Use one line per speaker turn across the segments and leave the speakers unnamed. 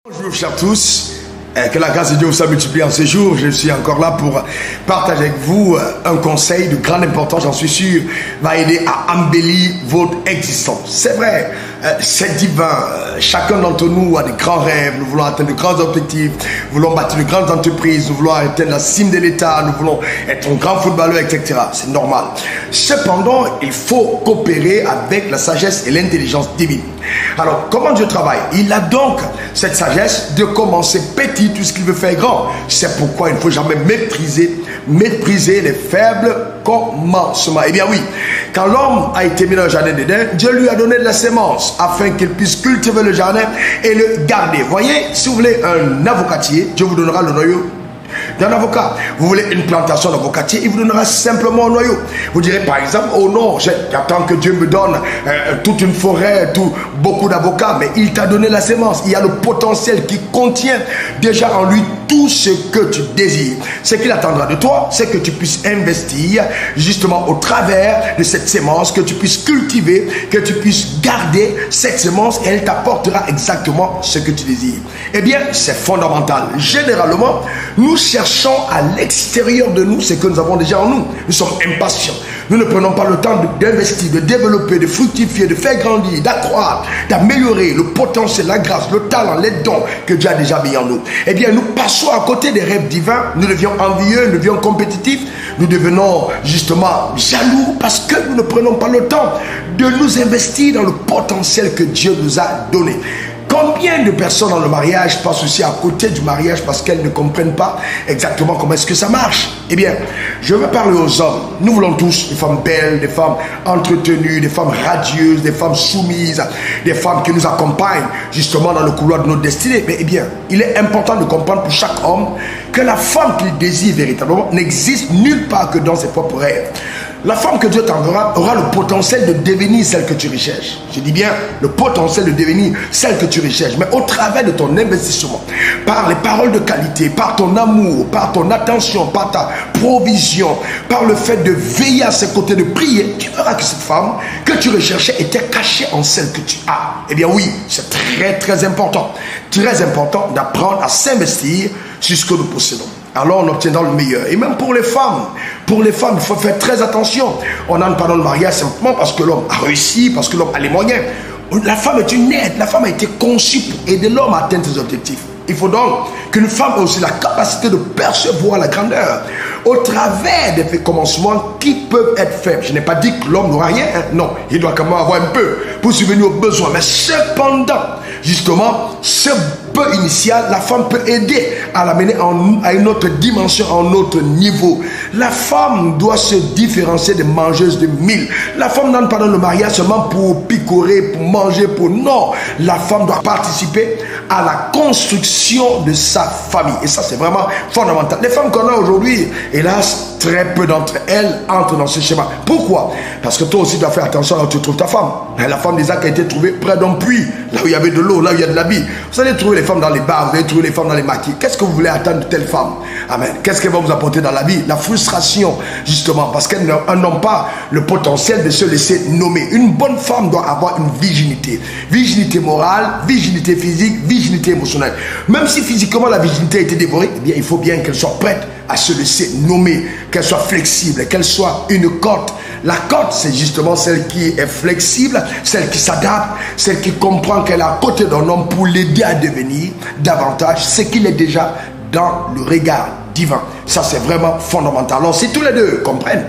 Bonjour chers tous, que la grâce de Dieu vous soit multipliée en ce jour. Je suis encore là pour partager avec vous un conseil de grande importance, j'en suis sûr, va aider à embellir votre existence. C'est vrai, c'est divin. Chacun d'entre nous a des grands rêves, nous voulons atteindre de grands objectifs, nous voulons bâtir de grandes entreprises, nous voulons atteindre la cime de l'État, nous voulons être un grand footballeur, etc. C'est normal. Cependant, il faut coopérer avec la sagesse et l'intelligence divine. Alors, comment Dieu travaille? Il a donc cette sagesse de commencer petit tout ce qu'il veut faire grand. C'est pourquoi il ne faut jamais mépriser les faibles commencements. Eh bien oui, quand l'homme a été mis dans le jardin d'Éden, Dieu lui a donné de la sémence afin qu'il puisse cultiver le jardin et le garder. Voyez, si vous voulez un avocatier, Dieu vous donnera le noyau d'un avocat. Vous voulez une plantation d'avocatier, il vous donnera simplement un noyau. Vous direz par exemple, oh non, j'attends que Dieu me donne toute une forêt, beaucoup d'avocats, mais il t'a donné la sémence. Il y a le potentiel qui contient déjà en lui tout ce que tu désires. Ce qu'il attendra de toi, c'est que tu puisses investir justement au travers de cette sémence, que tu puisses cultiver, que tu puisses garder cette sémence et elle t'apportera exactement ce que tu désires. Eh bien, c'est fondamental. Généralement, nous cherchons à l'extérieur de nous ce que nous avons déjà en nous. Nous sommes impatients. Nous ne prenons pas le temps d'investir, de développer, de fructifier, de faire grandir, d'accroître, d'améliorer le potentiel, la grâce, le talent, les dons que Dieu a déjà mis en nous. Eh bien, nous passons à côté des rêves divins. Nous devenons envieux, nous devenons compétitifs. Nous devenons justement jaloux parce que nous ne prenons pas le temps de nous investir dans le potentiel que Dieu nous a donné. Combien de personnes dans le mariage passent aussi à côté du mariage parce qu'elles ne comprennent pas exactement comment est-ce que ça marche? Eh bien, je veux parler aux hommes. Nous voulons tous des femmes belles, des femmes entretenues, des femmes radieuses, des femmes soumises, des femmes qui nous accompagnent justement dans le couloir de notre destinée. Mais eh bien, il est important de comprendre pour chaque homme que la femme qu'il désire véritablement n'existe nulle part que dans ses propres rêves. La femme que Dieu t'enverra aura le potentiel de devenir celle que tu recherches. Je dis bien le potentiel de devenir celle que tu recherches. Mais au travers de ton investissement, par les paroles de qualité, par ton amour, par ton attention, par ta provision, par le fait de veiller à ses côtés, de prier, tu verras que cette femme que tu recherchais était cachée en celle que tu as. Eh bien oui, c'est très important. Très important d'apprendre à s'investir sur ce que nous possédons. Alors on obtiendra le meilleur. Et même pour les femmes, il faut faire très attention. On n'entre pas dans le mariage simplement parce que l'homme a réussi, parce que l'homme a les moyens. La femme est une aide, la femme a été conçue pour aider l'homme à atteindre ses objectifs. Il faut donc qu'une femme ait aussi la capacité de percevoir la grandeur au travers des commencements qui peuvent être faibles. Je n'ai pas dit que l'homme n'aura rien, hein. Non, il doit quand même avoir un peu pour subvenir aux besoins. Mais cependant, justement, ce peu initial, la femme peut aider à l'amener à une autre dimension, à un autre niveau. La femme doit se différencier des mangeuses de mille. La femme n'entre pas dans le mariage seulement pour picorer, pour manger, pour... Non, la femme doit participer à la construction de sa famille. Et ça, c'est vraiment fondamental. Les femmes qu'on a aujourd'hui, hélas, très peu d'entre elles entrent dans ce schéma. Pourquoi? Parce que toi aussi, tu dois faire attention là où tu trouves ta femme. La femme d'Isaac a été trouvée près d'un puits, là où il y avait de l'eau, là où il y a de l'habit. Vous allez trouver les femmes dans les bars, vous allez trouver les femmes dans les maquis. Qu'est-ce que vous voulez attendre de telle femme? Amen. Qu'est-ce qu'elle va vous apporter dans la vie? La frustration, justement, parce qu'elles n'ont pas le potentiel de se laisser nommer. Une bonne femme doit avoir une virginité. Virginité morale, virginité physique, virginité émotionnelle. Même si physiquement la virginité a été dévorée, eh bien, il faut bien qu'elle soit prête à se laisser nommer, qu'elle soit flexible, qu'elle soit une cote. La cote, c'est justement celle qui est flexible, celle qui s'adapte, celle qui comprend qu'elle est à côté d'un homme pour l'aider à devenir davantage ce qu'il est déjà dans le regard divin. Ça, c'est vraiment fondamental. Alors, si tous les deux comprennent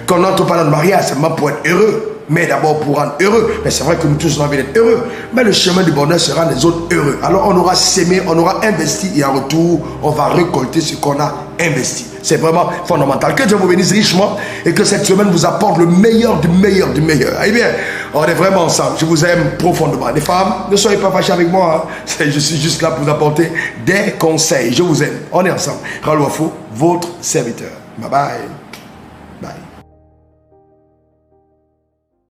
qu'on n'entre pas dans le mariage seulement pour être heureux, mais d'abord pour rendre heureux. Mais c'est vrai que nous tous avons envie d'être heureux. Mais le chemin du bonheur sera les autres heureux. Alors on aura sémé, on aura investi et en retour, on va récolter ce qu'on a investi. C'est vraiment fondamental. Que Dieu vous bénisse richement et que cette semaine vous apporte le meilleur du meilleur du meilleur. Eh bien, on est vraiment ensemble. Je vous aime profondément. Les femmes, ne soyez pas fâchés avec moi. Hein. Je suis juste là pour vous apporter des conseils. Je vous aime. On est ensemble. Raoul Wafo, votre serviteur. Bye bye.